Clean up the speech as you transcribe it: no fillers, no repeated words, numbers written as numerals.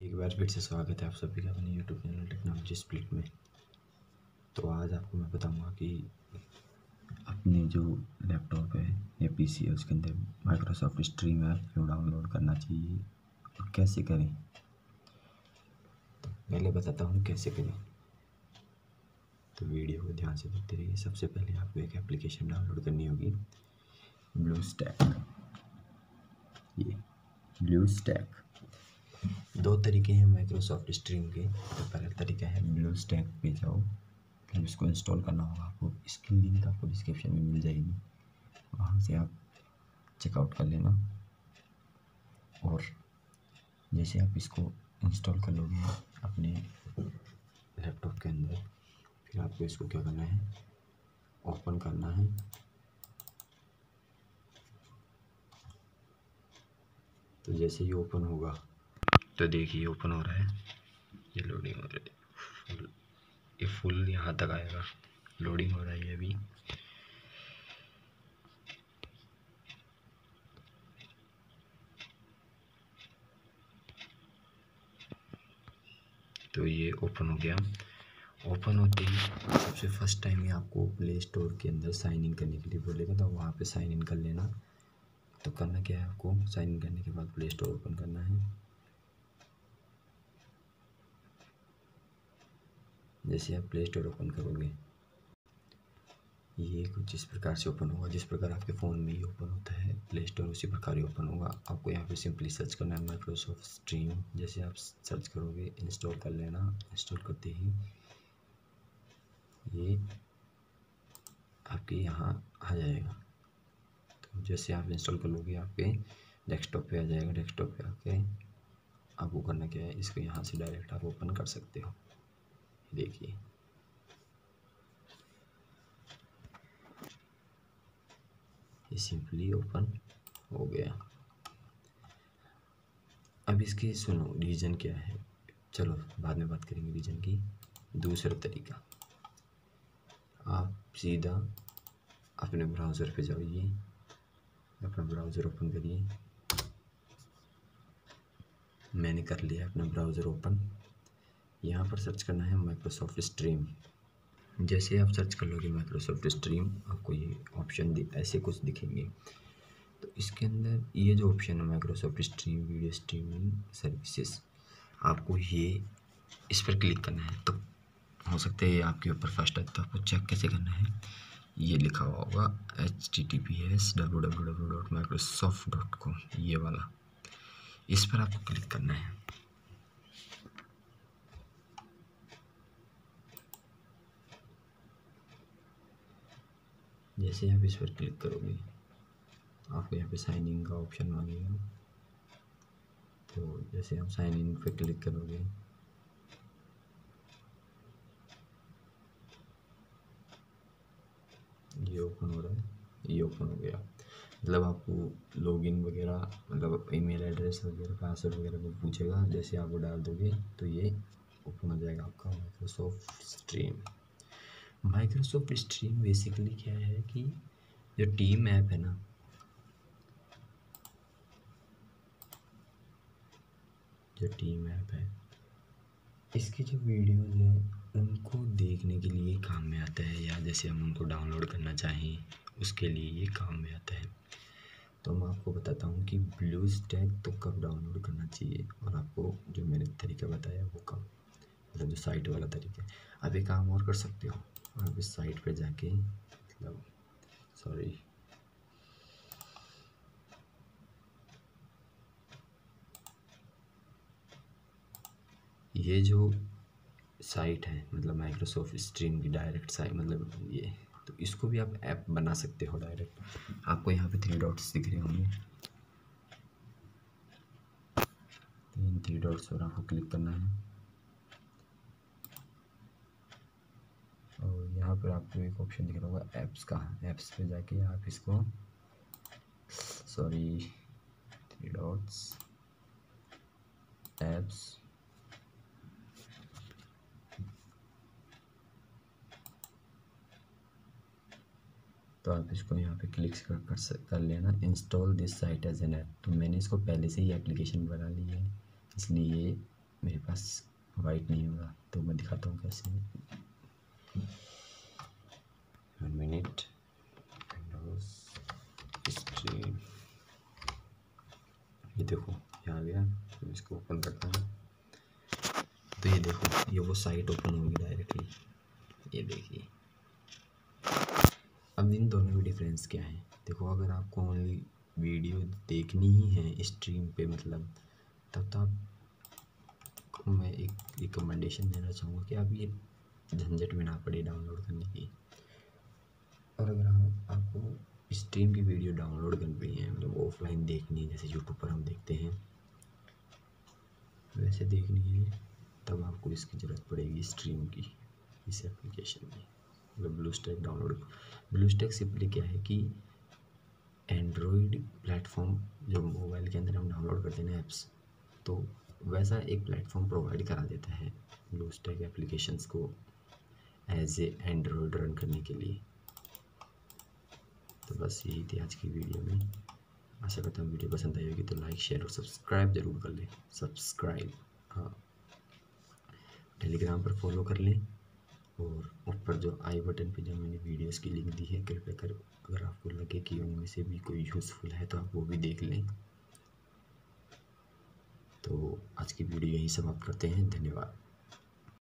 एक बार फिर से स्वागत है आप सभी का अपने यूट्यूब चैनल टेक्नोलॉजी स्प्लिट में। तो आज आपको मैं बताऊंगा कि अपने जो लैपटॉप है या पीसी है उसके अंदर माइक्रोसॉफ्ट स्ट्रीम ऐप क्यों डाउनलोड करना चाहिए और कैसे करें। तो पहले बताता हूँ कैसे करें, तो वीडियो को ध्यान से देखते रहिए। सबसे पहले आपको एक एप्लीकेशन डाउनलोड करनी होगी, ब्लूस्टैक। ये ब्लूस्टैक, दो तरीके हैं माइक्रोसॉफ्ट स्ट्रीम के। तो पहला तरीका है ब्लूस्टैक पे जाओ, फिर इसको इंस्टॉल करना होगा आपको। इसकी लिंक आपको डिस्क्रिप्शन में मिल जाएगी, वहाँ से आप चेकआउट कर लेना। और जैसे आप इसको इंस्टॉल कर लोगे अपने लैपटॉप के अंदर, फिर आपको इसको क्या करना है, ओपन करना है। तो जैसे ही ओपन होगा तो देखिए ओपन हो रहा है, ये लोडिंग हो रहा है, ये फुल यहाँ तक आएगा, लोडिंग हो रहा है ये अभी। तो ये ओपन हो गया। ओपन होते ही सबसे फर्स्ट टाइम ही आपको प्ले स्टोर के अंदर साइन इन करने के लिए बोलेगा, तो वहाँ पे साइन इन कर लेना। तो करना क्या है, आपको साइन इन करने के बाद प्ले स्टोर ओपन करना है। जैसे आप प्ले स्टोर ओपन करोगे ये कुछ इस प्रकार से ओपन होगा, जिस प्रकार आपके फ़ोन में ही ओपन होता है प्ले स्टोर उसी प्रकार ही ओपन होगा। आपको यहाँ पे सिंपली सर्च करना है माइक्रोसॉफ्ट स्ट्रीम। जैसे आप सर्च करोगे इंस्टॉल कर लेना। इंस्टॉल करते ही ये आपके यहाँ आ जाएगा। तो जैसे आप इंस्टॉल कर लोगे आपके डेस्कटॉप पे आ जाएगा। डेस्कटॉप पे आके आपको करना क्या है, इसको यहाँ से डायरेक्ट आप ओपन कर सकते हो। देखिए ये सिंपली ओपन हो गया। अब इसकी सुनो रीजन क्या है, चलो बाद में बात करेंगे रीजन की। दूसरा तरीका, आप सीधा अपने ब्राउज़र पे जाइए, अपना ब्राउज़र ओपन करिए। मैंने कर लिया अपना ब्राउज़र ओपन। यहाँ पर सर्च करना है माइक्रोसॉफ्ट स्ट्रीम। जैसे आप सर्च कर लोगे माइक्रोसॉफ्ट स्ट्रीम, आपको ये ऑप्शन ऐसे कुछ दिखेंगे। तो इसके अंदर ये जो ऑप्शन है Microsoft stream video streaming services, आपको ये इस पर क्लिक करना है। तो हो सकता है ये आपके ऊपर फर्स्ट है, तो आपको चेक कैसे करना है, ये लिखा हुआ होगा https://www.microsoft.com, ये वाला, इस पर आपको क्लिक करना है। जैसे आप इस पर क्लिक करोगे आपको यहाँ पे साइन इन का ऑप्शन मांगेगा। तो जैसे आप साइन इन पे क्लिक करोगे ये ओपन हो रहा है, ये ओपन हो गया। मतलब आपको लॉगिन वगैरह, मतलब ईमेल एड्रेस वगैरह पासवर्ड वगैरह को पूछेगा। जैसे आप वो डाल दोगे तो ये ओपन हो जाएगा आपका Microsoft stream. Microsoft stream basically क्या है कि जो टीम ऐप है ना, जो टीम ऐप है, इसकी जो वीडियोज़ हैं उनको देखने के लिए काम में आता है, या जैसे हम उनको डाउनलोड करना चाहें उसके लिए ये काम में आता है। तो मैं आपको बताता हूँ कि ब्लूस्टैक तो कब डाउनलोड करना चाहिए, और आपको जो मैंने तरीका बताया वो कब, मतलब जो साइट वाला तरीका है। आप एक काम और कर सकते हो, आप इस साइट पे जाके, मतलब सॉरी, ये जो साइट है मतलब माइक्रोसॉफ्ट स्ट्रीम की डायरेक्ट साइट, मतलब ये, तो इसको भी आप ऐप बना सकते हो डायरेक्ट। आपको यहाँ पे 3 डॉट्स दिख रहे होंगे, 3 डॉट्स पर आपको क्लिक करना है। और यहाँ पर आपको एक ऑप्शन दिख रहा होगा ऐप्स का, ऐप्स पे जाके आप इसको, सॉरी, 3 डॉट्स, ऐप्स, तो आप इसको यहाँ पे क्लिक कर लेना, install this site as an app. तो मैंने इसको पहले से ही एप्लीकेशन बना ली है, इसलिए मेरे पास वाइट नहीं होगा तो मैं दिखाता हूँ कैसे। 1 मिनट। स्ट्रीम, ये देखो यहाँ आ गया। तो इसको ओपन करता हूँ तो ये देखो, ये वो साइट ओपन होगी डायरेक्टली, ये देखिए। अब इन दोनों में डिफरेंस क्या है देखो, अगर आपको ओनली वीडियो देखनी ही है स्ट्रीम पे मतलब, तब तो आपको मैं एक रिकमेंडेशन देना चाहूँगा कि आप ये झंझट में ना पड़े डाउनलोड करने की। और अगर आपको स्ट्रीम की वीडियो डाउनलोड करनी है, मतलब ऑफलाइन देखनी है, जैसे यूट्यूब पर हम देखते हैं वैसे देखनी है, तब आपको इसकी ज़रूरत पड़ेगी स्ट्रीम की, इस एप्लीकेशन में, मतलब ब्लूस्टैक डाउनलोड। ब्लूस्टैक सिंपली क्या है कि एंड्रॉयड प्लेटफॉर्म जो मोबाइल के अंदर हम डाउनलोड करते हैं ऐप्स, तो वैसा एक प्लेटफॉर्म प्रोवाइड करा देता है ब्लूस्टैक एप्लीकेशंस को एज ए एंड्रॉयड रन करने के लिए। तो बस यही थी आज की वीडियो में। आशा करता हूँ वीडियो पसंद आई होगी, तो लाइक शेयर और सब्सक्राइब ज़रूर कर लें। सब्सक्राइब, हाँ, टेलीग्राम पर फॉलो कर लें, और ऊपर जो आई बटन पे जो मैंने वीडियोस की लिंक दी है, कृपया कर अगर आपको लगे कि उनमें से भी कोई यूज़फुल है तो आप वो भी देख लें। तो आज की वीडियो यहीं समाप्त करते हैं। धन्यवाद।